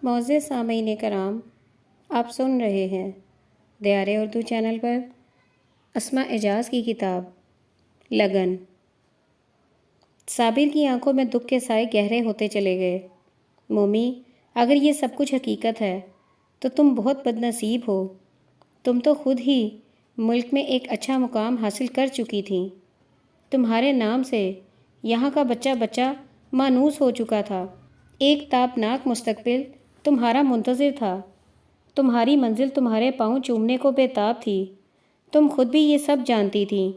معزز سامعین کرام، آپ سن رہے ہیں دیار اردو چینل پر اسماء اعجاز کی کتاب لگن۔ صابر کی آنکھوں میں دکھ کے سائے گہرے ہوتے چلے گئے۔ مومی، اگر یہ سب کچھ حقیقت ہے تو تم بہت بد نصیب ہو۔ تم تو خود ہی ملک میں ایک اچھا مقام حاصل کر چکی تھیں۔ تمہارے نام سے یہاں کا بچہ بچہ مانوس ہو چکا تھا۔ ایک تابناک مستقبل تمہارا منتظر تھا۔ تمہاری منزل تمہارے پاؤں چومنے کو بے تاب تھی۔ تم خود بھی یہ سب جانتی تھی۔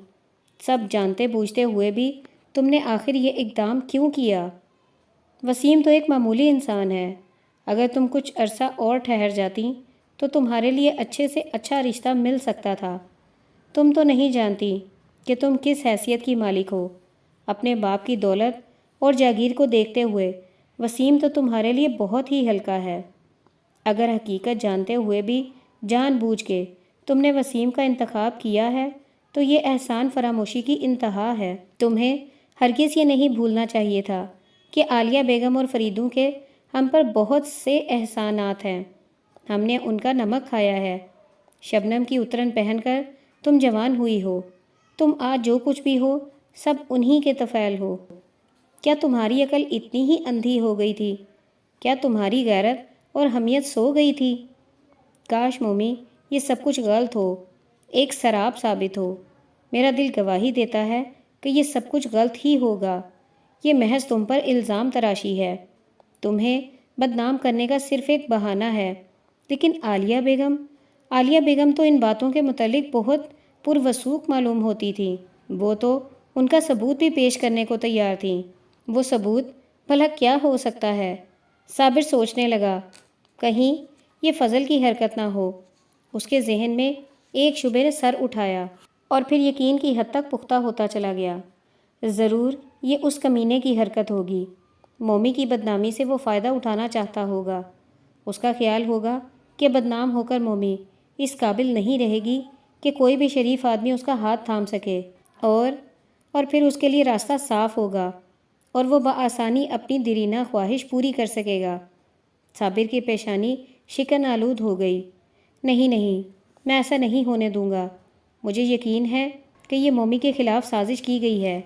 سب جانتے بوجھتے ہوئے بھی تم نے آخر یہ اقدام کیوں کیا؟ وسیم تو ایک معمولی انسان ہے۔ اگر تم کچھ عرصہ اور ٹھہر جاتی تو تمہارے لیے اچھے سے اچھا رشتہ مل سکتا تھا۔ تم تو نہیں جانتی کہ تم کس حیثیت کی مالک ہو۔ اپنے باپ کی دولت اور جاگیر کو دیکھتے ہوئے وسیم تو تمہارے لیے بہت ہی ہلکا ہے۔ اگر حقیقت جانتے ہوئے بھی جان بوجھ کے تم نے وسیم کا انتخاب کیا ہے تو یہ احسان فراموشی کی انتہا ہے۔ تمہیں ہرگز یہ نہیں بھولنا چاہیے تھا کہ عالیہ بیگم اور فریدوں کے ہم پر بہت سے احسانات ہیں۔ ہم نے ان کا نمک کھایا ہے۔ شبنم کی اترن پہن کر تم جوان ہوئی ہو۔ تم آج جو کچھ بھی ہو سب انہی کے طفیل ہو۔ کیا تمہاری عقل اتنی ہی اندھی ہو گئی تھی؟ کیا تمہاری غیرت اور حمیت سو گئی تھی؟ کاش مومی یہ سب کچھ غلط ہو، ایک سراب ثابت ہو۔ میرا دل گواہی دیتا ہے کہ یہ سب کچھ غلط ہی ہوگا۔ یہ محض تم پر الزام تراشی ہے، تمہیں بدنام کرنے کا صرف ایک بہانہ ہے۔ لیکن عالیہ بیگم تو ان باتوں کے متعلق بہت پروثوق معلوم ہوتی تھی۔ وہ تو ان کا ثبوت بھی پیش کرنے کو تیار تھیں۔ وہ ثبوت بھلا کیا ہو سکتا ہے؟ صابر سوچنے لگا، کہیں یہ فضل کی حرکت نہ ہو۔ اس کے ذہن میں ایک شبے نے سر اٹھایا اور پھر یقین کی حد تک پختہ ہوتا چلا گیا۔ ضرور یہ اس کمینے کی حرکت ہوگی۔ مومی کی بدنامی سے وہ فائدہ اٹھانا چاہتا ہوگا۔ اس کا خیال ہوگا کہ بدنام ہو کر مومی اس قابل نہیں رہے گی کہ کوئی بھی شریف آدمی اس کا ہاتھ تھام سکے، اور پھر اس کے لیے راستہ صاف ہوگا اور وہ بآسانی اپنی دیرینہ خواہش پوری کر سکے گا۔ صابر کی پیشانی شکن آلود ہو گئی۔ نہیں، میں ایسا نہیں ہونے دوں گا۔ مجھے یقین ہے کہ یہ مومی کے خلاف سازش کی گئی ہے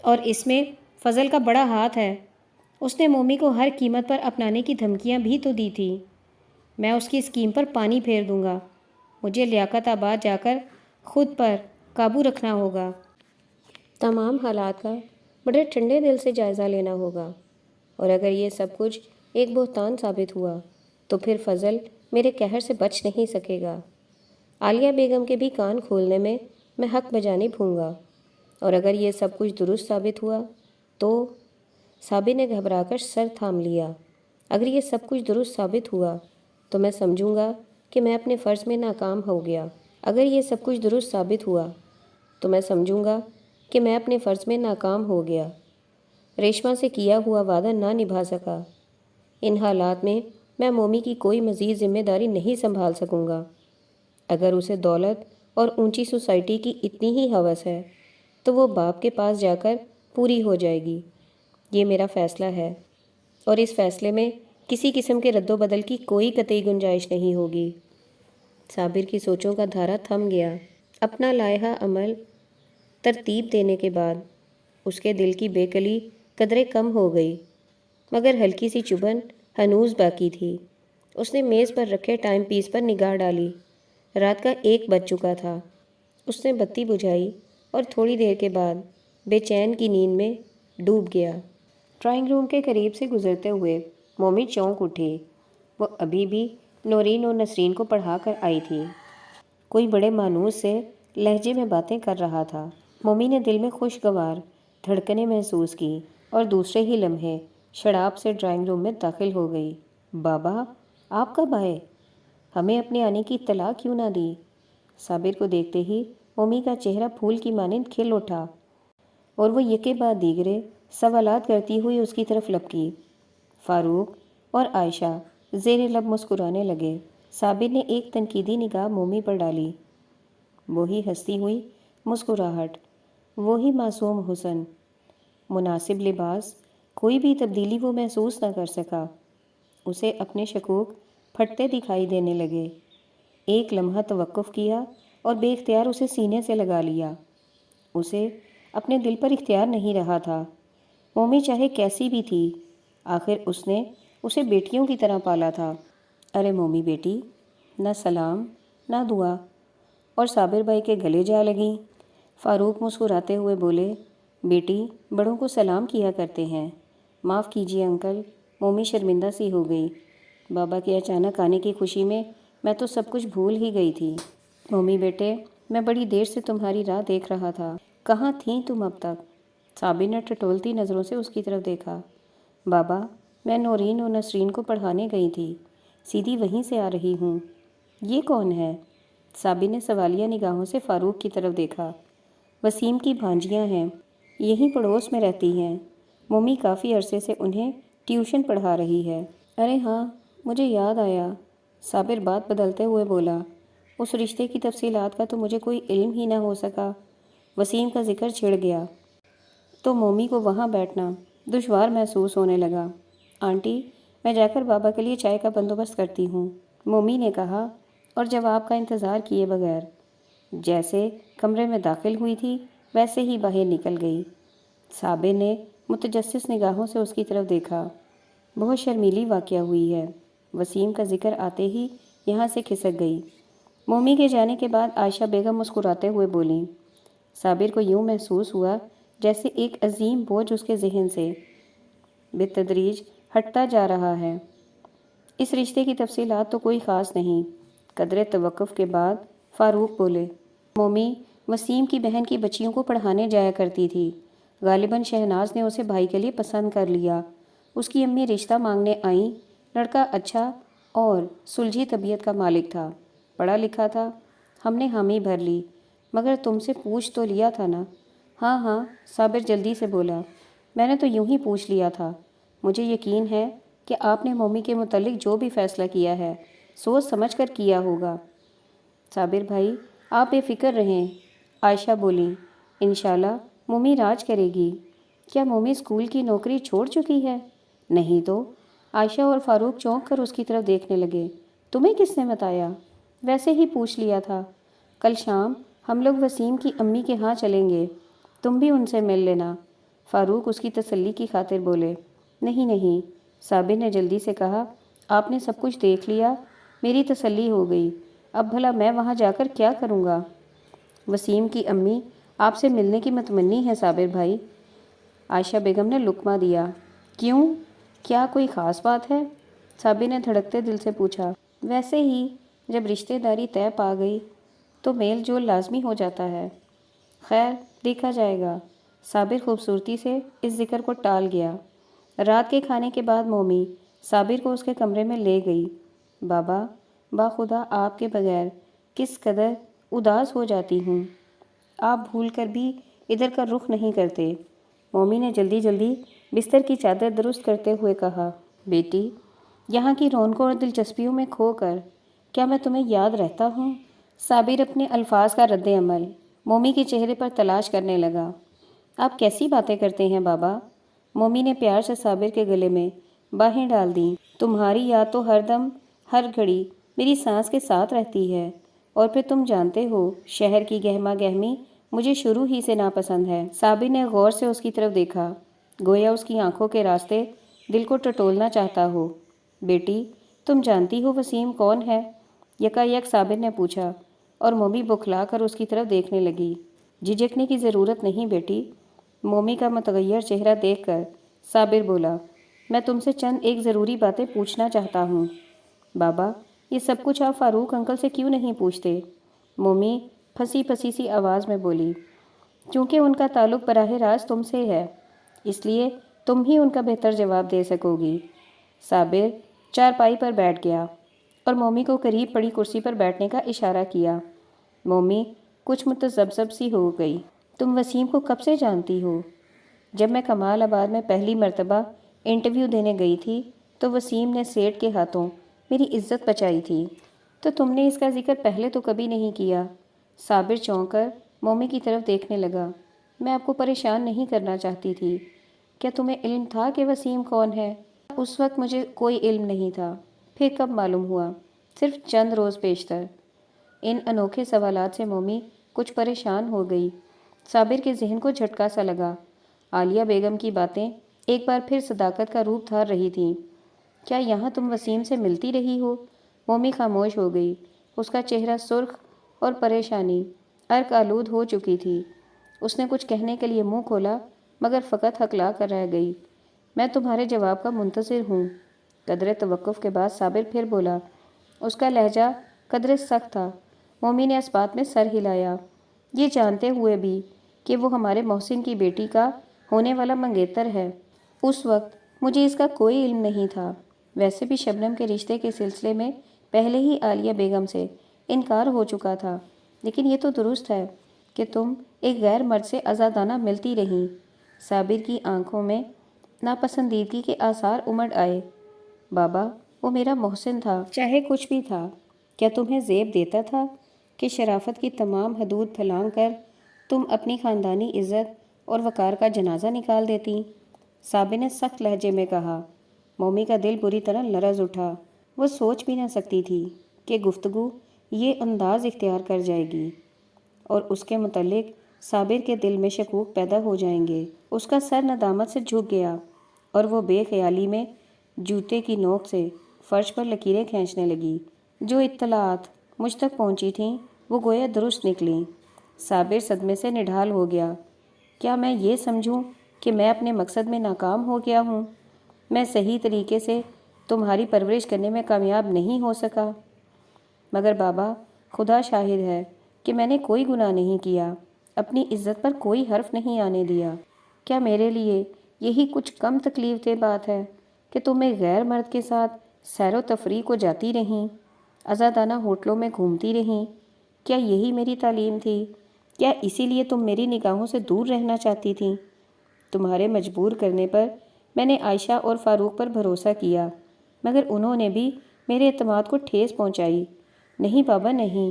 اور اس میں فضل کا بڑا ہاتھ ہے۔ اس نے مومی کو ہر قیمت پر اپنانے کی دھمکیاں بھی تو دی تھی۔ میں اس کی اسکیم پر پانی پھیر دوں گا۔ مجھے لیاقت آباد جا کر خود پر قابو رکھنا ہوگا۔ تمام حالات کا بڑے ٹھنڈے دل سے جائزہ لینا ہوگا، اور اگر یہ سب کچھ ایک بہتان ثابت ہوا تو پھر فضل میرے قہر سے بچ نہیں سکے گا۔ عالیہ بیگم کے بھی کان کھولنے میں میں حق بجانب ہوں گا، اور اگر یہ سب کچھ درست ثابت ہوا تو صابر نے گھبرا کر سر تھام لیا۔ اگر یہ سب کچھ درست ثابت ہوا تو میں سمجھوں گا کہ میں اپنے فرض میں ناکام ہو گیا۔ اگر یہ سب کچھ درست ثابت ہوا تو میں سمجھوں گا کہ میں اپنے فرض میں ناکام ہو گیا، ریشمہ سے کیا ہوا وعدہ نہ نبھا سکا۔ ان حالات میں مومی کی کوئی مزید ذمہ داری نہیں سنبھال سکوں گا۔ اگر اسے دولت اور اونچی سوسائٹی کی اتنی ہی ہوس ہے تو وہ باپ کے پاس جا کر پوری ہو جائے گی۔ یہ میرا فیصلہ ہے، اور اس فیصلے میں کسی قسم کے رد و بدل کی کوئی قطعی گنجائش نہیں ہوگی۔ صابر کی سوچوں کا دھارا تھم گیا۔ اپنا لائحہ عمل ترتیب دینے کے بعد اس کے دل کی بے کلی قدرے کم ہو گئی، مگر ہلکی سی چبھن ہنوز باقی تھی۔ اس نے میز پر رکھے ٹائم پیس پر نگاہ ڈالی۔ رات کا 1 بج چکا تھا۔ اس نے بتی بجھائی اور تھوڑی دیر کے بعد بے چین کی نیند میں ڈوب گیا۔ ڈرائنگ روم کے قریب سے گزرتے ہوئے مومی چونک اٹھی۔ وہ ابھی بھی نورین اور نسرین کو پڑھا کر آئی تھی۔ کوئی بڑے مانوس سے لہجے میں باتیں کر رہا تھا۔ مومی نے دل میں خوشگوار دھڑکنیں محسوس کی اور دوسرے ہی لمحے شڑاب سے ڈرائنگ روم میں داخل ہو گئی۔ بابا، آپ کب آئے؟ ہمیں اپنے آنے کی اطلاع کیوں نہ دی؟ صابر کو دیکھتے ہی مومی کا چہرہ پھول کی مانند کھل اٹھا اور وہ یکے بعد دیگرے سوالات کرتی ہوئی اس کی طرف لپکی۔ فاروق اور عائشہ زیر لب مسکرانے لگے۔ صابر نے ایک تنقیدی نگاہ مومی پر ڈالی۔ وہی ہنستی ہوئی مسکراہٹ، وہی معصوم حسن، مناسب لباس، کوئی بھی تبدیلی وہ محسوس نہ کر سکا۔ اسے اپنے شکوک پھٹتے دکھائی دینے لگے۔ ایک لمحہ توقف کیا اور بے اختیار اسے سینے سے لگا لیا۔ اسے اپنے دل پر اختیار نہیں رہا تھا۔ مومی چاہے کیسی بھی تھی، آخر اس نے اسے بیٹیوں کی طرح پالا تھا۔ ارے مومی بیٹی، نہ سلام نہ دعا، اور صابر بھائی کے گلے جا لگیں۔ فاروق مسکراتے ہوئے بولے، بیٹی بڑوں کو سلام کیا کرتے ہیں۔ معاف کیجیے انکل، مومی شرمندہ سی ہو گئی۔ بابا کے اچانک آنے کی خوشی میں تو سب کچھ بھول ہی گئی تھی۔ مومی بیٹے، میں بڑی دیر سے تمہاری راہ دیکھ رہا تھا، کہاں تھیں تم اب تک؟ صابر نے ٹٹولتی نظروں سے اس کی طرف دیکھا۔ بابا، میں نورین و نسرین کو پڑھانے گئی تھی، سیدھی وہیں سے آ رہی ہوں۔ یہ کون ہے؟ صابر نے سوالیہ نگاہوں سے فاروق کی طرف دیکھا۔ وسیم کی بھانجیاں ہیں، یہیں پڑوس میں رہتی ہیں، مومی کافی عرصے سے انہیں ٹیوشن پڑھا رہی ہے۔ ارے ہاں، مجھے یاد آیا، صابر بات بدلتے ہوئے بولا، اس رشتے کی تفصیلات کا تو مجھے کوئی علم ہی نہ ہو سکا۔ وسیم کا ذکر چھڑ گیا تو مومی کو وہاں بیٹھنا دشوار محسوس ہونے لگا۔ آنٹی، میں جا کر بابا کے لیے چائے کا بندوبست کرتی ہوں، مومی نے کہا، اور جواب کا انتظار کیے بغیر جیسے کمرے میں داخل ہوئی تھی ویسے ہی باہر نکل گئی۔ صابر نے متجسس نگاہوں سے اس کی طرف دیکھا۔ بہت شرمیلی واقعہ ہوئی ہے، وسیم کا ذکر آتے ہی یہاں سے کھسک گئی۔ مومی کے جانے کے بعد عائشہ بیگم مسکراتے ہوئے بولیں۔ صابر کو یوں محسوس ہوا جیسے ایک عظیم بوجھ اس کے ذہن سے بالتدریج ہٹتا جا رہا ہے۔ اس رشتے کی تفصیلات تو کوئی خاص نہیں۔ قدرے توقف کے بعد فاروق بولے، مومی وسیم کی بہن کی بچیوں کو پڑھانے جایا کرتی تھی، غالباً شہناز نے اسے بھائی کے لیے پسند کر لیا۔ اس کی امی رشتہ مانگنے آئیں، لڑکا اچھا اور سلجھی طبیعت کا مالک تھا، پڑھا لکھا تھا، ہم نے حامی بھر لی، مگر تم سے پوچھ تو لیا تھا نا؟ ہاں ہاں، صابر جلدی سے بولا، میں نے تو یوں ہی پوچھ لیا تھا، مجھے یقین ہے کہ آپ نے مومی کے متعلق جو بھی فیصلہ کیا ہے سوچ سمجھ کر کیا ہوگا۔ صابر بھائی، آپ بے فکر رہیں، عائشہ بولیں، انشاءاللہ مومی راج کرے گی۔ کیا مومی اسکول کی نوکری چھوڑ چکی ہے؟ نہیں تو؟ عائشہ اور فاروق چونک کر اس کی طرف دیکھنے لگے۔ تمہیں کس نے بتایا؟ ویسے ہی پوچھ لیا تھا۔ کل شام ہم لوگ وسیم کی امی کے ہاں چلیں گے، تم بھی ان سے مل لینا۔ فاروق اس کی تسلی کی خاطر بولے، نہیں نہیں، صابر نے جلدی سے کہا، آپ نے سب کچھ دیکھ لیا، میری تسلی ہو گئی، اب بھلا میں وہاں جا کر کیا کروں گا؟ وسیم کی امی آپ سے ملنے کی متمنی ہے صابر بھائی، عائشہ بیگم نے لقمہ دیا۔ کیوں؟ کیا کوئی خاص بات ہے؟ صابر نے دھڑکتے دل سے پوچھا۔ ویسے ہی، جب رشتہ داری طے پا گئی تو میل جول لازمی ہو جاتا ہے۔ خیر، دیکھا جائے گا۔ صابر خوبصورتی سے اس ذکر کو ٹال گیا۔ رات کے کھانے کے بعد مومی صابر کو اس کے کمرے میں لے گئی۔ بابا، باخدا آپ کے بغیر کس قدر اداس ہو جاتی ہوں، آپ بھول کر بھی ادھر کا رخ نہیں کرتے۔ مومی نے جلدی جلدی بستر کی چادر درست کرتے ہوئے کہا، بیٹی، یہاں کی رونقوں اور دلچسپیوں میں کھو کر کیا میں تمہیں یاد رہتا ہوں؟ صابر اپنے الفاظ کا رد عمل مومی کے چہرے پر تلاش کرنے لگا۔ آپ کیسی باتیں کرتے ہیں بابا؟ مومی نے پیار سے صابر کے گلے میں باہیں ڈال دیں۔ تمہاری یاد تو ہر دم ہر گھڑی میری سانس کے ساتھ رہتی ہے، اور پھر تم جانتے ہو شہر کی گہما گہمی مجھے شروع ہی سے ناپسند ہے۔ صابر نے غور سے اس کی طرف دیکھا، گویا اس کی آنکھوں کے راستے دل کو ٹٹولنا چاہتا ہو۔ بیٹی، تم جانتی ہو وسیم کون ہے؟ یکا یک صابر نے پوچھا، اور مومی بکھلا کر اس کی طرف دیکھنے لگی۔ جھجکنے کی ضرورت نہیں بیٹی، مومی کا متغیر چہرہ دیکھ کر صابر بولا، میں تم سے چند ایک ضروری باتیں پوچھنا چاہتا ہوں۔ بابا، یہ سب کچھ آپ فاروق انکل سے کیوں نہیں پوچھتے؟ مومی پھنسی پھنسی سی آواز میں بولی، کیونکہ ان کا تعلق براہ راست تم سے ہے، اس لیے تم ہی ان کا بہتر جواب دے سکو گی۔ صابر چارپائی پر بیٹھ گیا اور مومی کو قریب پڑی کرسی پر بیٹھنے کا اشارہ کیا۔ مومی کچھ متذبذب سی ہو گئی۔ تم وسیم کو کب سے جانتی ہو؟ جب میں کمال آباد میں پہلی مرتبہ انٹرویو دینے گئی تھی تو وسیم نے سیٹ کے ہاتھوں میری عزت بچائی تھی، تو تم نے اس کا ذکر پہلے تو کبھی نہیں کیا۔ صابر چونک کر مومی کی طرف دیکھنے لگا۔ میں آپ کو پریشان نہیں کرنا چاہتی تھی۔ کیا تمہیں علم تھا کہ وسیم کون ہے؟ اس وقت مجھے کوئی علم نہیں تھا، پھر کب معلوم ہوا؟ صرف چند روز پیشتر۔ ان انوکھے سوالات سے مومی کچھ پریشان ہو گئی۔ صابر کے ذہن کو جھٹکا سا لگا۔ عالیہ بیگم کی باتیں ایک بار پھر صداقت کا روپ دھار رہی تھیں۔ کیا یہاں تم وسیم سے ملتی رہی ہو؟ مومی خاموش ہو گئی۔ اس کا چہرہ سرخ اور پریشانی عرق آلود ہو چکی تھی۔ اس نے کچھ کہنے کے لیے منہ کھولا مگر فقط ہکلا کر رہ گئی۔ میں تمہارے جواب کا منتظر ہوں۔ قدرے توقف کے بعد صابر پھر بولا۔ اس کا لہجہ قدرے سخت تھا۔ مومی نے اس بات میں سر ہلایا، یہ جانتے ہوئے بھی کہ وہ ہمارے محسن کی بیٹی کا ہونے والا منگیتر ہے۔ اس وقت مجھے اس کا کوئی علم نہیں تھا۔ ویسے بھی شبنم کے رشتے کے سلسلے میں پہلے ہی عالیہ بیگم سے انکار ہو چکا تھا، لیکن یہ تو درست ہے کہ تم ایک غیر مرد سے آزادانہ ملتی رہیں۔ صابر کی آنکھوں میں ناپسندیدگی کے آثار امڑ آئے۔ بابا، وہ میرا محسن تھا، چاہے کچھ بھی تھا۔ کیا تمہیں زیب دیتا تھا کہ شرافت کی تمام حدود پھلانگ کر تم اپنی خاندانی عزت اور وقار کا جنازہ نکال دیتی؟ صابر نے سخت لہجے میں کہا۔ مومی کا دل بری طرح لرز اٹھا۔ وہ سوچ بھی نہ سکتی تھی کہ گفتگو یہ انداز اختیار کر جائے گی اور اس کے متعلق صابر کے دل میں شکوک پیدا ہو جائیں گے۔ اس کا سر ندامت سے جھک گیا اور وہ بے خیالی میں جوتے کی نوک سے فرش پر لکیریں کھینچنے لگی۔ جو اطلاعات مجھ تک پہنچی تھیں وہ گویا درست نکلیں۔ صابر صدمے سے نڈھال ہو گیا۔ کیا میں یہ سمجھوں کہ میں اپنے مقصد میں ناکام ہو گیا ہوں؟ میں صحیح طریقے سے تمہاری پرورش کرنے میں کامیاب نہیں ہو سکا؟ مگر بابا، خدا شاہد ہے کہ میں نے کوئی گناہ نہیں کیا، اپنی عزت پر کوئی حرف نہیں آنے دیا۔ کیا میرے لیے یہی کچھ کم تکلیف دہ بات ہے کہ تم ایک غیر مرد کے ساتھ سیر و تفریح کو جاتی رہیں، آزادانہ ہوٹلوں میں گھومتی رہیں؟ کیا یہی میری تعلیم تھی؟ کیا اسی لیے تم میری نگاہوں سے دور رہنا چاہتی تھیں؟ تمہارے مجبور کرنے پر میں نے عائشہ اور فاروق پر بھروسہ کیا، مگر انہوں نے بھی میرے اعتماد کو ٹھیس پہنچائی۔ نہیں بابا نہیں،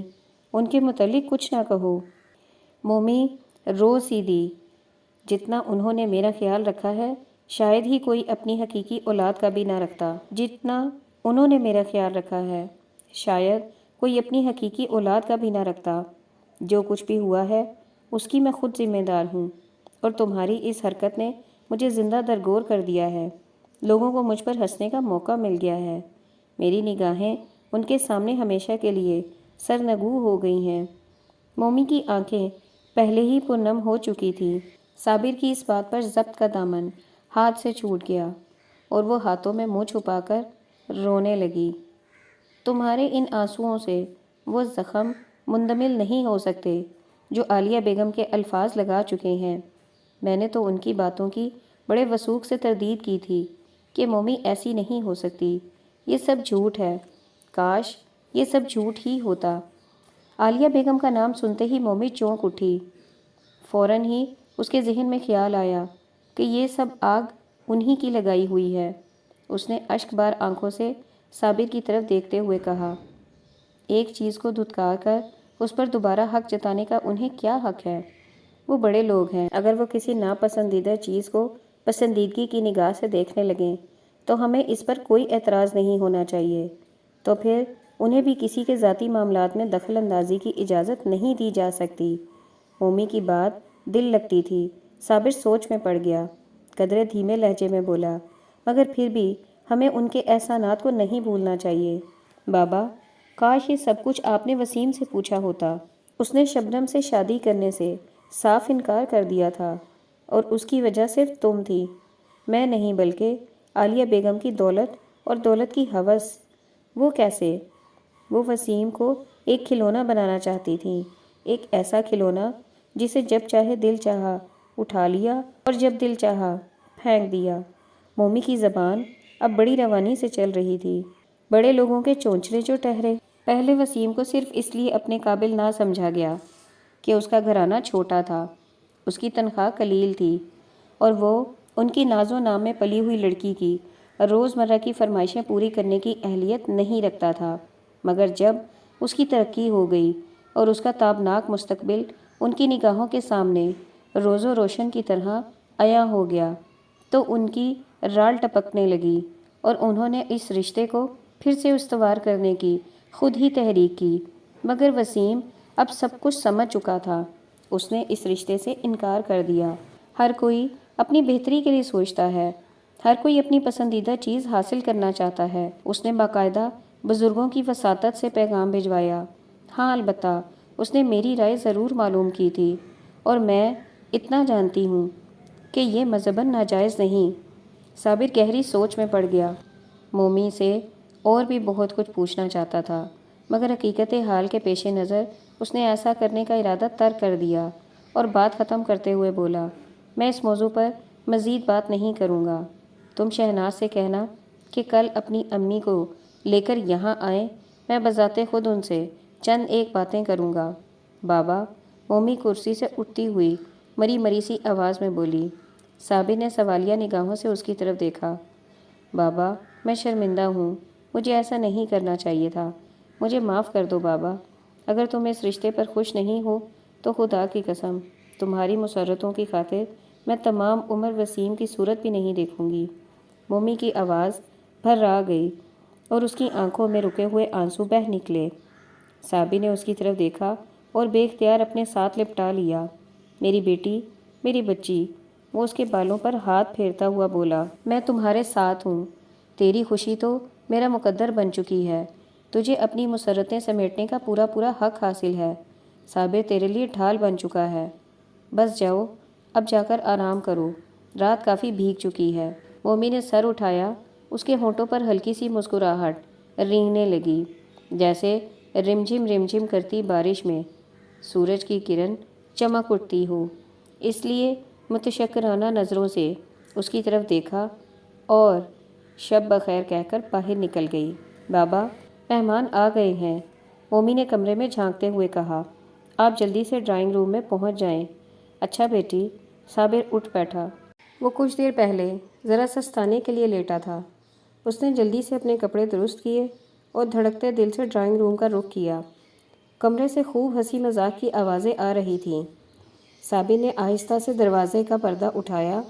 ان کے متعلق کچھ نہ کہو۔ مومی رو سی دی۔ جتنا انہوں نے میرا خیال رکھا ہے شاید ہی کوئی اپنی حقیقی اولاد کا بھی نہ رکھتا، جتنا انہوں نے میرا خیال رکھا ہے شاید کوئی اپنی حقیقی اولاد کا بھی نہ رکھتا۔ جو کچھ بھی ہوا ہے اس کی میں خود ذمہ دار ہوں، اور تمہاری اس حرکت نے مجھے زندہ درگور کر دیا ہے۔ لوگوں کو مجھ پر ہنسنے کا موقع مل گیا ہے۔ میری نگاہیں ان کے سامنے ہمیشہ کے لیے سرنگو ہو گئی ہیں۔ مومی کی آنکھیں پہلے ہی پرنم ہو چکی تھیں۔ صابر کی اس بات پر ضبط کا دامن ہاتھ سے چھوٹ گیا اور وہ ہاتھوں میں منہ چھپا کر رونے لگی۔ تمہارے ان آنسوؤں سے وہ زخم مندمل نہیں ہو سکتے جو عالیہ بیگم کے الفاظ لگا چکے ہیں۔ میں نے تو ان کی باتوں کی بڑے وثوق سے تردید کی تھی کہ مومی ایسی نہیں ہو سکتی، یہ سب جھوٹ ہے۔ کاش یہ سب جھوٹ ہی ہوتا۔ عالیہ بیگم کا نام سنتے ہی مومی چونک اٹھی۔ فوراً ہی اس کے ذہن میں خیال آیا کہ یہ سب آگ انہی کی لگائی ہوئی ہے۔ اس نے اشک بار آنکھوں سے صابر کی طرف دیکھتے ہوئے کہا، ایک چیز کو دھتکار کر اس پر دوبارہ حق جتانے کا انہیں کیا حق ہے؟ وہ بڑے لوگ ہیں، اگر وہ کسی ناپسندیدہ چیز کو پسندیدگی کی نگاہ سے دیکھنے لگیں تو ہمیں اس پر کوئی اعتراض نہیں ہونا چاہیے۔ تو پھر انہیں بھی کسی کے ذاتی معاملات میں دخل اندازی کی اجازت نہیں دی جا سکتی۔ مومی کی بات دل لگتی تھی۔ صابر سوچ میں پڑ گیا۔ قدرے دھیمے لہجے میں بولا، مگر پھر بھی ہمیں ان کے احسانات کو نہیں بھولنا چاہیے۔ بابا، کاش یہ سب کچھ آپ نے وسیم سے پوچھا ہوتا۔ اس نے شبنم سے شادی کرنے سے صاف انکار کر دیا تھا، اور اس کی وجہ صرف تم تھی، میں نہیں، بلکہ عالیہ بیگم کی دولت اور دولت کی ہوس۔ وہ کیسے؟ وہ وسیم کو ایک کھلونا بنانا چاہتی تھیں، ایک ایسا کھلونا جسے جب چاہے دل چاہا اٹھا لیا اور جب دل چاہا پھینک دیا۔ مومی کی زبان اب بڑی روانی سے چل رہی تھی۔ بڑے لوگوں کے چونچلے جو ٹہرے۔ پہلے وسیم کو صرف اس لیے اپنے قابل نہ سمجھا گیا کہ اس کا گھرانہ چھوٹا تھا، اس کی تنخواہ قلیل تھی، اور وہ ان کی ناز و نام میں پلی ہوئی لڑکی کی روزمرہ کی فرمائشیں پوری کرنے کی اہلیت نہیں رکھتا تھا۔ مگر جب اس کی ترقی ہو گئی اور اس کا تابناک مستقبل ان کی نگاہوں کے سامنے روز و روشن کی طرح عیاں ہو گیا، تو ان کی رال ٹپکنے لگی اور انہوں نے اس رشتے کو پھر سے استوار کرنے کی خود ہی تحریک کی، مگر وسیم اب سب کچھ سمجھ چکا تھا۔ اس نے اس رشتے سے انکار کر دیا۔ ہر کوئی اپنی بہتری کے لیے سوچتا ہے، ہر کوئی اپنی پسندیدہ چیز حاصل کرنا چاہتا ہے۔ اس نے باقاعدہ بزرگوں کی وساطت سے پیغام بھجوایا۔ ہاں، البتہ اس نے میری رائے ضرور معلوم کی تھی، اور میں اتنا جانتی ہوں کہ یہ مذہباً ناجائز نہیں۔ صابر گہری سوچ میں پڑ گیا۔ مومی سے اور بھی بہت کچھ پوچھنا چاہتا تھا، مگر حقیقت حال کے پیش نظر اس نے ایسا کرنے کا ارادہ ترک کر دیا اور بات ختم کرتے ہوئے بولا، میں اس موضوع پر مزید بات نہیں کروں گا۔ تم شہناز سے کہنا کہ کل اپنی امی کو لے کر یہاں آئیں، میں بذات خود ان سے چند ایک باتیں کروں گا۔ بابا، مومی کرسی سے اٹھتی ہوئی مری مری سی آواز میں بولی۔ صابر نے سوالیہ نگاہوں سے اس کی طرف دیکھا۔ بابا، میں شرمندہ ہوں، مجھے ایسا نہیں کرنا چاہیے تھا، مجھے معاف کر دو بابا۔ اگر تم اس رشتے پر خوش نہیں ہو تو خدا کی قسم، تمہاری مسرتوں کی خاطر میں تمام عمر وسیم کی صورت بھی نہیں دیکھوں گی۔ مومی کی آواز بھرا گئی اور اس کی آنکھوں میں رکے ہوئے آنسو بہہ نکلے۔ صابر نے اس کی طرف دیکھا اور بے اختیار اپنے ساتھ لپٹا لیا۔ میری بیٹی، میری بچی، وہ اس کے بالوں پر ہاتھ پھیرتا ہوا بولا، میں تمہارے ساتھ ہوں، تیری خوشی تو میرا مقدر بن چکی ہے، تجھے اپنی مسرتیں سمیٹنے کا پورا پورا حق حاصل ہے۔ صابر تیرے لیے ڈھال بن چکا ہے، بس جاؤ، اب جا کر آرام کرو، رات کافی بھیگ چکی ہے۔ مومی نے سر اٹھایا، اس کے ہونٹوں پر ہلکی سی مسکراہٹ رینگنے لگی، جیسے رمجھم کرتی بارش میں سورج کی کرن چمک اٹھتی ہو۔ اس لیے متشکرانہ نظروں سے اس کی طرف دیکھا اور شب بخیر کہہ کر باہر نکل گئی۔ بابا، مہمان آ گئے ہیں، مومی نے کمرے میں جھانکتے ہوئے کہا، آپ جلدی سے ڈرائنگ روم میں پہنچ جائیں۔ اچھا بیٹی۔ صابر اٹھ بیٹھا۔ وہ کچھ دیر پہلے ذرا سستانے کے لیے لیٹا تھا۔ اس نے جلدی سے اپنے کپڑے درست کیے اور دھڑکتے دل سے ڈرائنگ روم کا رخ کیا۔ کمرے سے خوب ہنسی مذاق کی آوازیں آ رہی تھیں۔ صابر نے آہستہ سے دروازے کا پردہ اٹھایا۔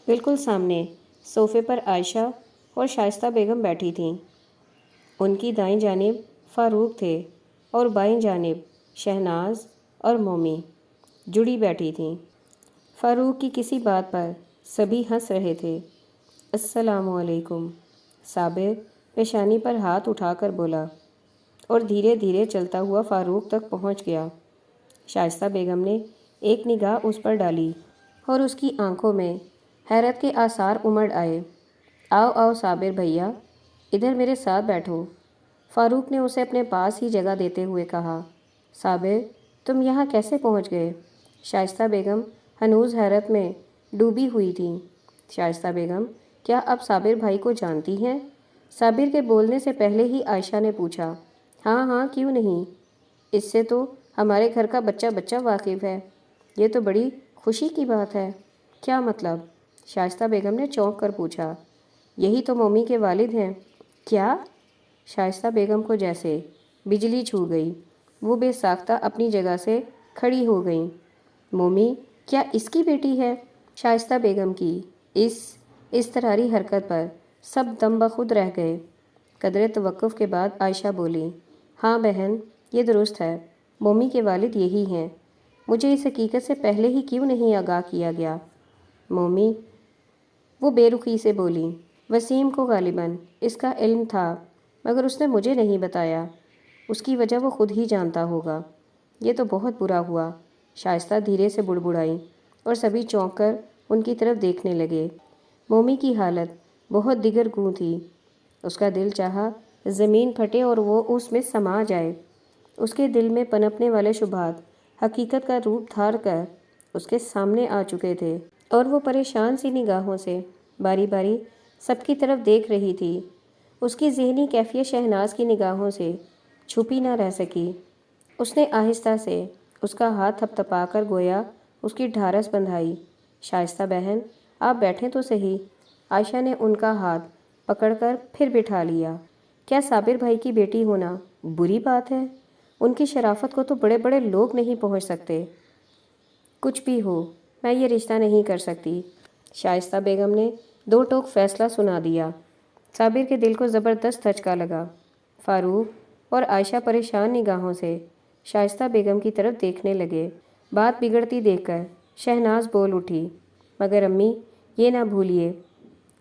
بالکل سامنے صوفے پر عائشہ اور شائستہ بیگم بیٹھی تھیں۔ ان کی دائیں جانب فاروق تھے اور بائیں جانب شہناز اور مومی جڑی بیٹھی تھیں۔ فاروق کی کسی بات پر سبھی ہنس رہے تھے۔ السلام علیکم، صابر پیشانی پر ہاتھ اٹھا کر بولا اور دھیرے دھیرے چلتا ہوا فاروق تک پہنچ گیا۔ شائستہ بیگم نے ایک نگاہ اس پر ڈالی اور اس کی آنکھوں میں حیرت کے آثار امڑ آئے۔ آؤ آؤ صابر بھیا، ادھر میرے ساتھ بیٹھو، فاروق نے اسے اپنے پاس ہی جگہ دیتے ہوئے کہا۔ صابر، تم یہاں کیسے پہنچ گئے؟ شائستہ بیگم ہنوز حیرت میں ڈوبی ہوئی تھیں۔ شائستہ بیگم، کیا آپ صابر بھائی کو جانتی ہیں؟ صابر کے بولنے سے پہلے ہی عائشہ نے پوچھا۔ ہاں ہاں، کیوں نہیں، اس سے تو ہمارے گھر کا بچہ بچہ واقف ہے، یہ تو بڑی خوشی کی بات ہے۔ کیا مطلب؟ شائستہ بیگم نے چونک کر پوچھا۔ یہی تو مومی کے والد ہیں۔ کیا؟ شائستہ بیگم کو جیسے بجلی چھو گئی، وہ بے ساختہ اپنی جگہ سے کھڑی ہو گئیں۔ مومی کیا اس کی بیٹی ہے؟ شائستہ بیگم کی اس اضطراری حرکت پر سب دم بخود رہ گئے۔ قدرے توقف کے بعد عائشہ بولی، ہاں بہن، یہ درست ہے، مومی کے والد یہی ہیں، مجھے اس حقیقت سے پہلے ہی کیوں نہیں آگاہ کیا گیا؟ مومی، وہ بے رخی سے بولی، وسیم کو غالباً اس کا علم تھا، مگر اس نے مجھے نہیں بتایا، اس کی وجہ وہ خود ہی جانتا ہوگا۔ یہ تو بہت برا ہوا، شائستہ دھیرے سے بڑبڑائیں اور سبھی چونک کر ان کی طرف دیکھنے لگے۔ مومی کی حالت بہت دیگر گوں تھی۔ اس کا دل چاہا زمین پھٹے اور وہ اس میں سما جائے۔ اس کے دل میں پنپنے والے شبہات حقیقت کا روپ دھار کر اس کے سامنے آ چکے تھے، اور وہ پریشان سی نگاہوں سے باری باری سب کی طرف دیکھ رہی تھی۔ اس کی ذہنی کیفیت شہناز کی نگاہوں سے چھپی نہ رہ سکی۔ اس نے آہستہ سے اس کا ہاتھ تھپ تھپا کر گویا اس کی ڈھارس بندھائی۔ شائستہ بہن، آپ بیٹھیں تو صحیح۔ عائشہ نے ان کا ہاتھ پکڑ کر پھر بٹھا لیا۔ کیا صابر بھائی کی بیٹی ہونا بری بات ہے؟ ان کی شرافت کو تو بڑے بڑے لوگ نہیں پہنچ سکتے۔ کچھ بھی ہو، میں یہ رشتہ نہیں کر سکتی، شائستہ بیگم نے دو ٹوک فیصلہ سنا دیا۔ صابر کے دل کو زبردست دھچکا لگا۔ فاروق اور عائشہ پریشان نگاہوں سے شائستہ بیگم کی طرف دیکھنے لگے۔ بات بگڑتی دیکھ کر شہناز بول اٹھی، مگر امی یہ نہ بھولیے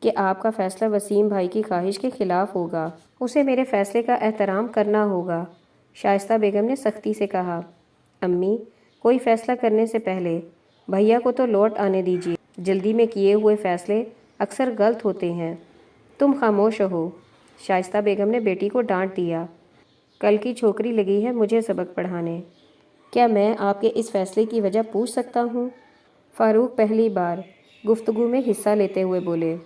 کہ آپ کا فیصلہ وسیم بھائی کی خواہش کے خلاف ہوگا، اسے میرے فیصلے کا احترام کرنا ہوگا۔ شائستہ بیگم نے سختی سے کہا، امی کوئی فیصلہ کرنے سے پہلے بھیا کو تو لوٹ آنے دیجیے، جلدی میں کیے ہوئے فیصلے اکثر غلط ہوتے ہیں۔ تم خاموش رہو، شائستہ بیگم نے بیٹی کو ڈانٹ دیا۔ کل کی چھوکری لگی ہے مجھے سبق پڑھانے، کیا میں آپ کے اس فیصلے کی وجہ پوچھ سکتا ہوں؟ فاروق پہلی بار گفتگو میں حصہ لیتے ہوئے بولے،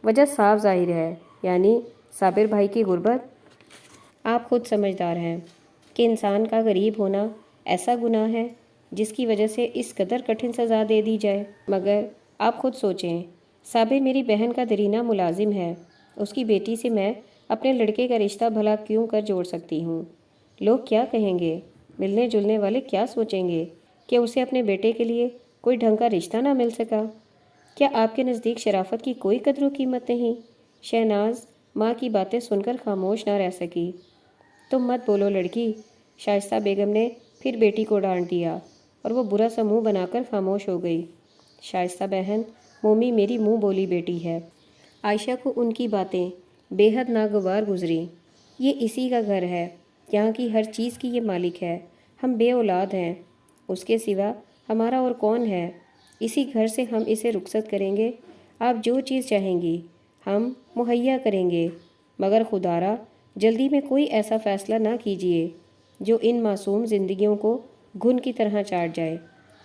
وجہ صاف ظاہر ہے، یعنی صابر بھائی کی غربت۔ آپ خود سمجھدار ہیں کہ انسان کا غریب ہونا ایسا گناہ ہے جس کی وجہ سے اس قدر کٹھن سزا دے دی جائے۔ مگر آپ خود سوچیں، صابر میری بہن کا دیرینہ ملازم ہے، اس کی بیٹی سے میں اپنے لڑکے کا رشتہ بھلا کیوں کر جوڑ سکتی ہوں؟ لوگ کیا کہیں گے؟ ملنے جلنے والے کیا سوچیں گے کہ اسے اپنے بیٹے کے لیے کوئی ڈھنگ کا رشتہ نہ مل سکا؟ کیا آپ کے نزدیک شرافت کی کوئی قدر و قیمت نہیں؟ شہناز ماں کی باتیں سن کر خاموش نہ رہ سکی۔ تم مت بولو لڑکی، شائستہ بیگم نے پھر بیٹی کو ڈانٹ دیا اور وہ برا سا منہ بنا کر خاموش ہو گئی۔ شائستہ بہن، مومی میری منہ بولی بیٹی ہے۔ عائشہ کو ان کی باتیں بے حد ناگوار گزری۔ یہ اسی کا گھر ہے، یہاں کی ہر چیز کی یہ مالک ہے، ہم بے اولاد ہیں، اس کے سوا ہمارا اور کون ہے؟ اسی گھر سے ہم اسے رخصت کریں گے، آپ جو چیز چاہیں گی ہم مہیا کریں گے، مگر خدا را جلدی میں کوئی ایسا فیصلہ نہ کیجیے جو ان معصوم زندگیوں کو گھن کی طرح چاٹ جائے۔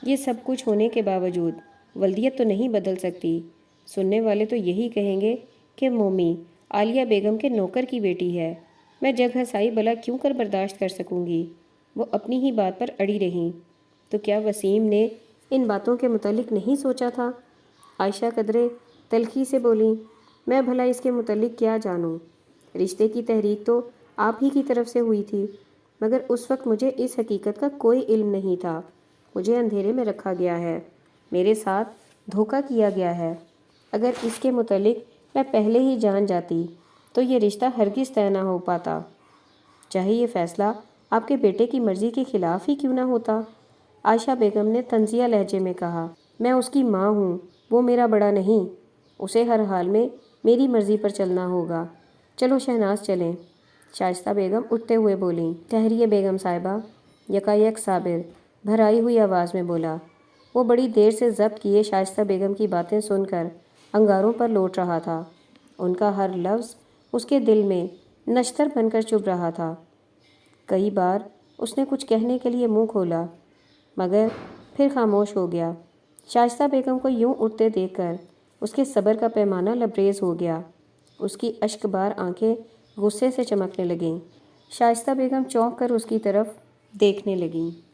یہ سب کچھ ہونے کے باوجود ولدیت تو نہیں بدل سکتی۔ سننے والے تو یہی کہیں گے کہ مومی عالیہ بیگم کے نوکر کی بیٹی ہے، میں جگ ہنسائی بلا کیوں کر برداشت کر سکوں گی؟ وہ اپنی ہی بات پر اڑی رہیں۔ تو کیا وسیم نے ان باتوں کے متعلق نہیں سوچا تھا؟ عائشہ قدرے تلخی سے بولیں، میں بھلا اس کے متعلق کیا جانوں؟ رشتے کی تحریک تو آپ ہی کی طرف سے ہوئی تھی، مگر اس وقت مجھے اس حقیقت کا کوئی علم نہیں تھا، مجھے اندھیرے میں رکھا گیا ہے، میرے ساتھ دھوکہ کیا گیا ہے۔ اگر اس کے متعلق میں پہلے ہی جان جاتی تو یہ رشتہ ہرگز طے نہ ہو پاتا، چاہے یہ فیصلہ آپ کے بیٹے کی مرضی کے خلاف ہی کیوں نہ ہوتا۔ عائشہ بیگم نے طنزیہ لہجے میں کہا، میں اس کی ماں ہوں، وہ میرا بڑا نہیں، اسے ہر حال میں میری مرضی پر چلنا ہوگا۔ چلو شہناز چلیں۔ شائستہ بیگم اٹھتے ہوئے بولیں، ٹھہریے بیگم صاحبہ، یکایک صابر بھرائی ہوئی آواز میں بولا۔ وہ بڑی دیر سے ضبط کیے شائستہ بیگم کی باتیں سن کر انگاروں پر لوٹ رہا تھا، ان کا ہر لفظ اس کے دل میں نشتر بن کر چبھ رہا تھا۔ کئی بار اس نے کچھ کہنے کے لیے منہ کھولا، مگر پھر خاموش ہو گیا۔ شائستہ بیگم کو یوں اٹھتے دیکھ کر اس کے صبر کا پیمانہ لبریز ہو گیا، اس کی اشک بار آنکھیں غصے سے چمکنے لگیں۔ شائستہ بیگم چونک کر اس کی طرف دیکھنے لگیں۔